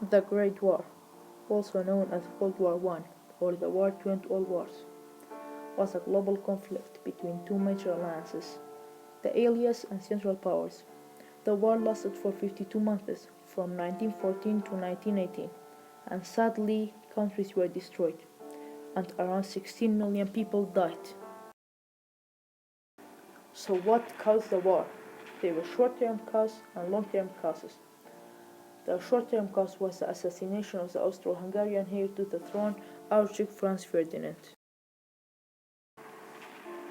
The Great War, also known as World War I or the War to End All Wars, was a global conflict between two major alliances, the Allies and Central Powers. The war lasted for 52 months, from 1914 to 1918, and sadly, countries were destroyed, and around 16 million people died. So, what caused the war? There were short term causes and long term causes. The short term cause was the assassination of the Austro Hungarian heir to the throne, Archduke Franz Ferdinand,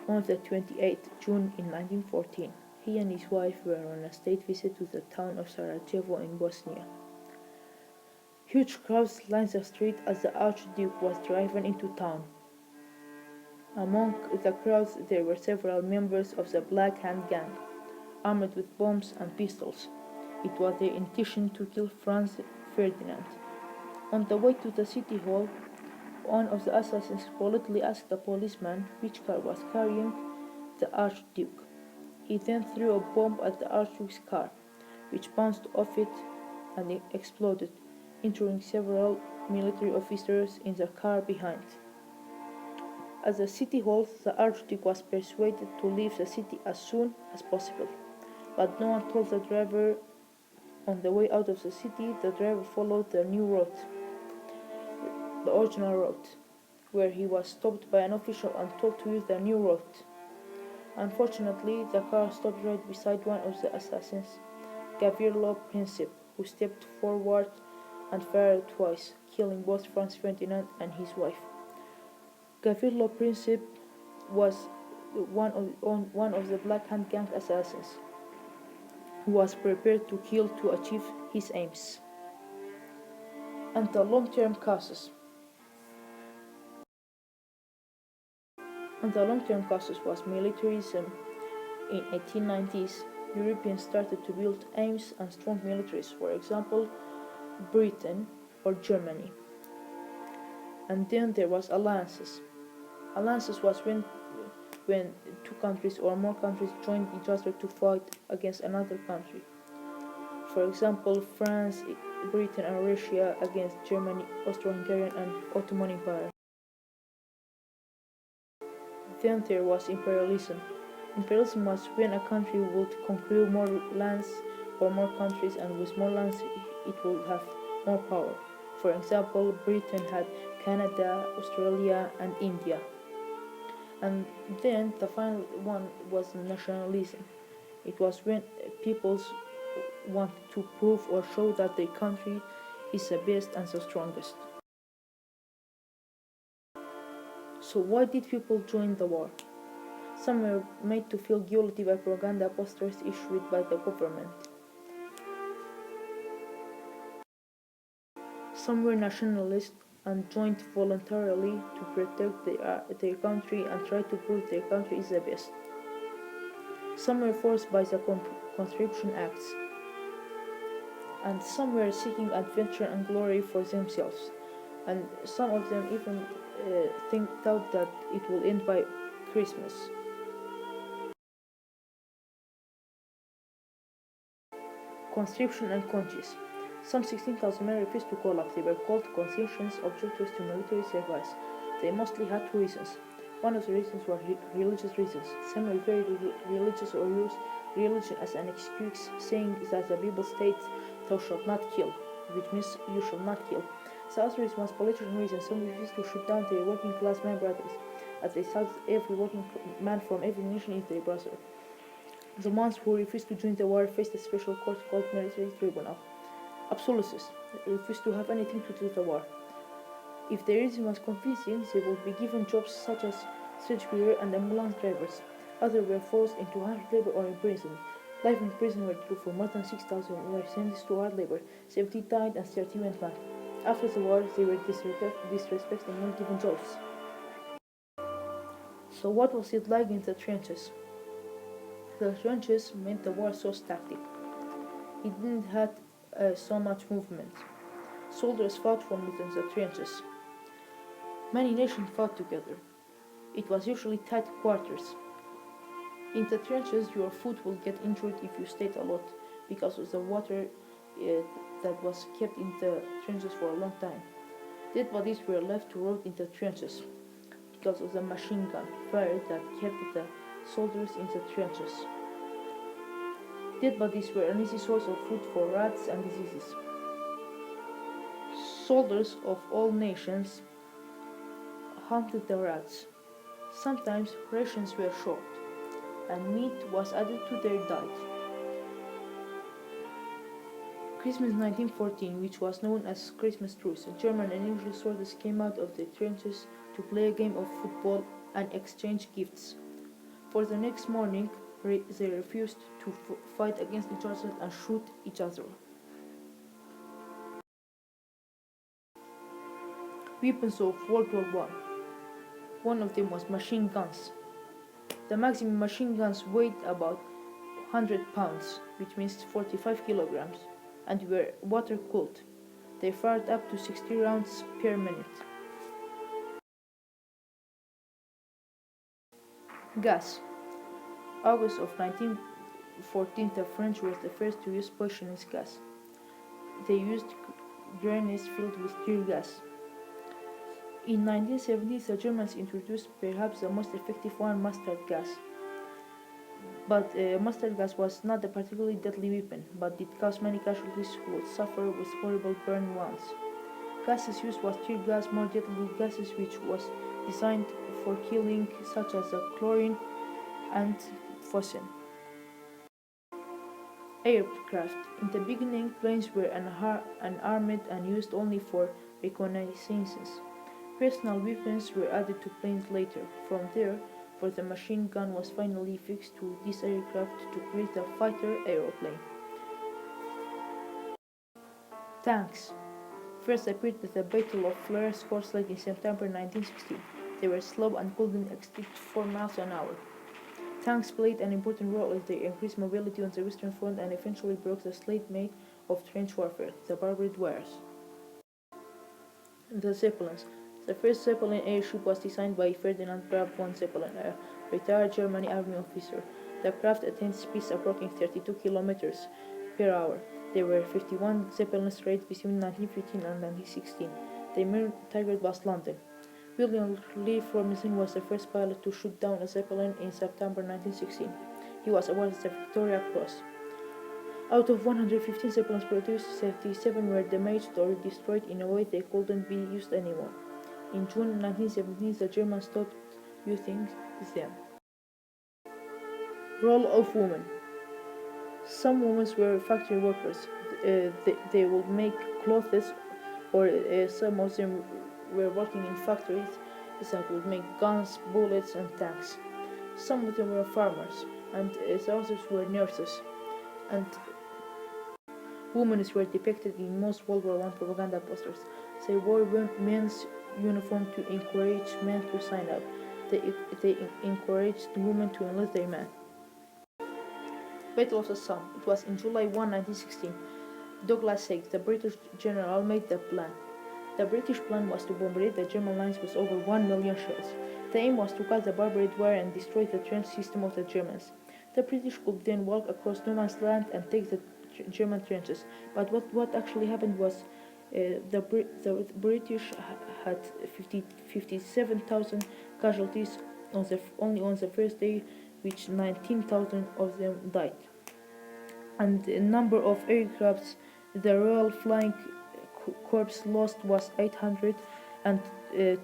on the 28th June in 1914. He and his wife were on a state visit to the town of Sarajevo in Bosnia. Huge crowds lined the street as the Archduke was driven into town. Among the crowds there were several members of the Black Hand Gang, armed with bombs and pistols. It was their intention to kill Franz Ferdinand. On the way to the city hall, one of the assassins politely asked the policeman which car was carrying the Archduke. He then threw a bomb at the Archduke's car, which bounced off it and exploded, injuring several military officers in the car behind. At the city hall, the Archduke was persuaded to leave the city as soon as possible, but no one told the driver. On the way out of the city, the driver followed the new route, the original route, where he was stopped by an official and told to use the new route. Unfortunately, the car stopped right beside one of the assassins, Gavrilo Princip, who stepped forward and fired twice, killing both Franz Ferdinand and his wife. Gavrilo Princip was one of the Black Hand Gang assassins, who was prepared to kill to achieve his aims. And the long-term causes. And the long-term causes was militarism. In 1890s, Europeans started to build aims and strong militaries, for example, Britain or Germany. And then there was alliances. Alliances was when two countries or more countries joined each other to fight against another country. For example, France, Britain and Russia against Germany, Austro-Hungarian and Ottoman Empire. Then there was imperialism. Imperialism was when a country would conquer more lands or more countries, and with more lands it would have more power. For example, Britain had Canada, Australia and India. And then the final one was nationalism. It was when peoples wanted to prove or show that their country is the best and the strongest. So why did people join the war? Some were made to feel guilty by propaganda posters issued by the government. Some were nationalists and joined voluntarily to protect their country and try to prove their country is the best. Some were forced by the conscription acts, and some were seeking adventure and glory for themselves, and some of them even thought that it will end by Christmas. Conscription and conches. Some 16,000 men refused to call up. They were called conscientious objectors to military service. They mostly had two reasons. One of the reasons were religious reasons. Some were very religious or used religion as an excuse, saying that the Bible states, "Thou shalt not kill," which means you shall not kill. The other reason was political reasons. Some refused to shoot down their working class man brothers, as they thought every working man from every nation is their brother. The ones who refused to join the war faced a special court called military tribunal. Absolutists refused to have anything to do with the war. If their reason was convincing, they would be given jobs such as sledge-bearer and ambulance drivers. Others were forced into hard labor or imprisoned. Life in prison were true for more than 6,000 were sentenced to hard labor. 70 died and 30 went mad. After the war, they were disrespected and not given jobs. So what was it like in the trenches? The trenches made the war so static. It didn't have so much movement. Soldiers fought from within the trenches. Many nations fought together. It was usually tight quarters. In the trenches, your foot will get injured if you stayed a lot because of the water uh, that was kept in the trenches for a long time. Dead bodies were left to rot in the trenches because of the machine gun fire that kept the soldiers in the trenches. Dead bodies were an easy source of food for rats and diseases. Soldiers of all nations hunted the rats. Sometimes rations were short, and meat was added to their diet. Christmas 1914, which was known as Christmas truce, German and English soldiers came out of the trenches to play a game of football and exchange gifts. For the next morning, they refused to fight against each other and shoot each other. Weapons of World War I. One of them was machine guns. The maximum machine guns weighed about 100 pounds, which means 45 kilograms, and were water-cooled. They fired up to 60 rounds per minute. Gas. August of 1914, the French were the first to use poisonous gas. They used grenades filled with tear gas. In 1970, the Germans introduced perhaps the most effective one, mustard gas. But mustard gas was not a particularly deadly weapon, but it caused many casualties who would suffer with horrible burn wounds. Gases used was tear gas, more deadly gases which was designed for killing, such as chlorine and phosphine. Aircraft. In the beginning, planes were unarmed and used only for reconnaissance. Personal weapons were added to planes later. From there, for the machine gun was finally fixed to this aircraft to create a fighter aeroplane. Tanks. First appeared at the Battle of Flares Force Lake in September 1916. They were slow and couldn't exceed 4 miles an hour. Tanks played an important role as they increased mobility on the Western Front and eventually broke the stalemate of trench warfare, the barbed wires. The Zeppelins. The first Zeppelin airship was designed by Ferdinand Graf von Zeppelin, a retired German army officer. The craft attained speeds approaching 32 kilometers per hour. There were 51 Zeppelins raised between 1915 and 1916. Their main target was London. William Lee Robinson was the first pilot to shoot down a Zeppelin in September 1916. He was awarded the Victoria Cross. Out of 115 Zeppelins produced, 77 were damaged or destroyed in a way they couldn't be used anymore. In June 1917, the Germans stopped using them. Role of women. Some women were factory workers. They would make clothes, or some of them were working in factories that would make guns, bullets, and tanks. Some of them were farmers, and the others were nurses. And women were depicted in most World War I propaganda posters. They wore men's uniform to encourage men to sign up. They encouraged women to enlist their men. Battle of the Somme. It was in July 1, 1916. Douglas Haig, the British general, made the plan. The British plan was to bombard the German lines with over 1 million shells. The aim was to cut the barbed wire and destroy the trench system of the Germans. The British could then walk across no man's land and take the German trenches. But what actually happened was the British had 57,000 casualties only on the first day, which 19,000 of them died. And the number of aircrafts the Royal Flying Corps lost was 800, and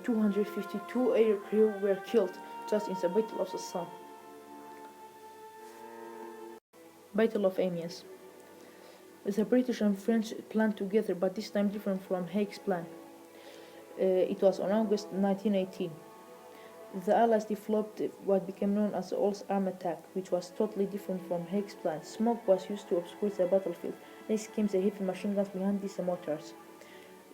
252 air crew were killed just in the Battle of the Somme. Battle of Amiens. The British and French planned together, but this time different from Haig's plan. It was on August 1918. The Allies developed what became known as the All-Arm Attack, which was totally different from Haig's plan. Smoke was used to obscure the battlefield. Next came the heavy machine guns behind these mortars.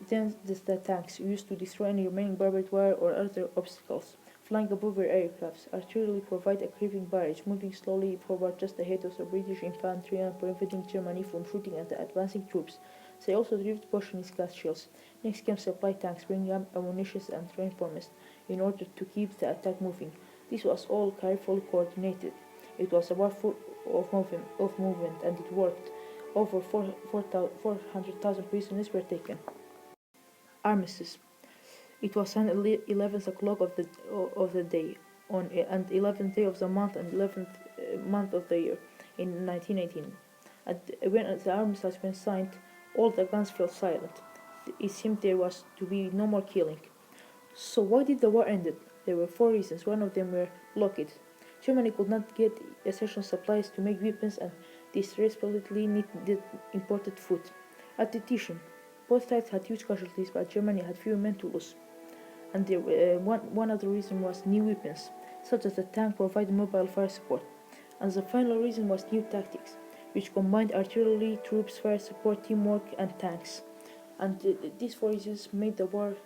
Then the tanks, used to destroy any remaining barbed wire or other obstacles. Flying above their aircrafts, artillery provided a creeping barrage, moving slowly forward just ahead of the British infantry and preventing Germany from shooting at the advancing troops. They also drifted poisonous gas shells. Next came supply tanks, bringing up ammunition and reinforcements in order to keep the attack moving. This was all carefully coordinated. It was a war full of movement, and it worked. Over 400,000 prisoners were taken. Armistice. It was on 11th o'clock of the day, on and 11th day of the month and 11th month of the year in 1918. When the armistice was signed, all the guns fell silent. It seemed there was to be no more killing. So why did the war end? There were four reasons. One of them were blockade. Germany could not get essential supplies to make weapons and desperately needed imported food. Attrition. Both sides had huge casualties, but Germany had fewer men to lose. And one other reason was new weapons, such as the tank provided mobile fire support. And the final reason was new tactics, which combined artillery, troops, fire support, teamwork, and tanks. And these four reasons made the war